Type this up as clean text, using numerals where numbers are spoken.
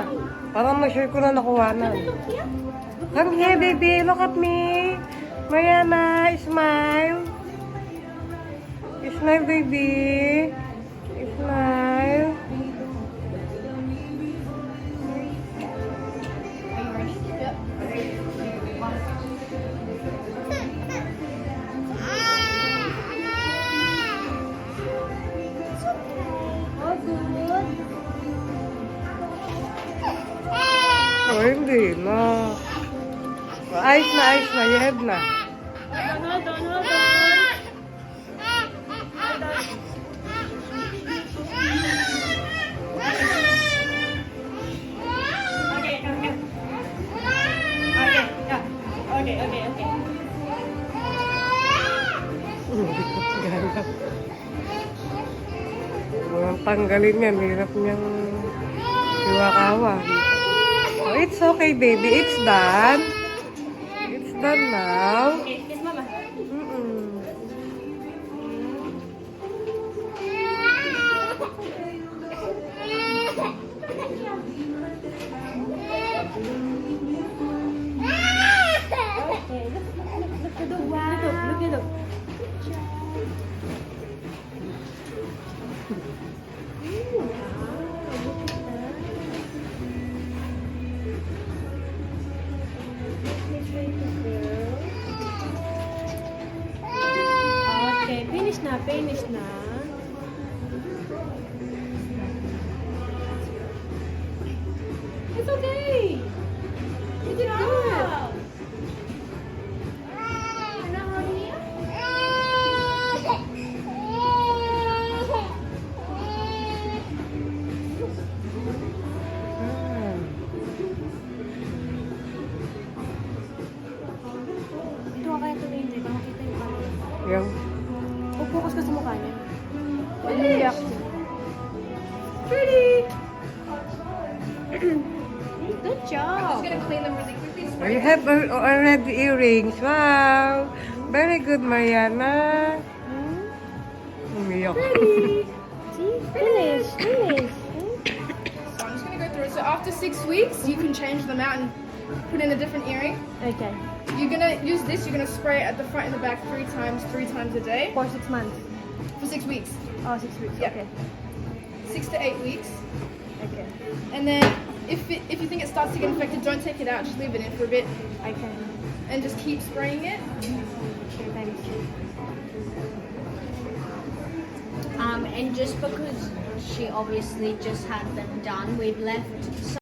na. Parang ma-share ko na nakuha na. Come here, baby. Look at me. Mariana, smile. Smile, baby. Smile. Oh, hindi na. Ayos na. Yeheb na. Hold on. Okay. Walang tanggalin yan. Hirap niyang iwakawan. Oh, it's okay, baby. It's done. It's done now. Okay, kiss mama. Okay, look at the wow. Look. Okay, finish na. It's okay. You did good. Dito ka kaya tumingin dito. Makita yung camera. Yung, Focus ka sa mukha niya. Ano yung reaction? Pretty! Good job! you have already earrings. Wow. Very good, Mariana. Umiyak. Pretty! See? Finish! So I'm just gonna go through it. So after 6 weeks, you can change them out and put in a different earring. Okay. You're gonna use this. You're gonna spray it at the front and the back 3 times a day For 6 months. for 6 weeks. Oh, 6 weeks. Yeah. Okay. 6 to 8 weeks. Okay. And then if you think it starts to get infected, don't take it out. Just leave it in for a bit Okay. and just keep spraying it. Okay, thanks. And just because she obviously just had them done, we've left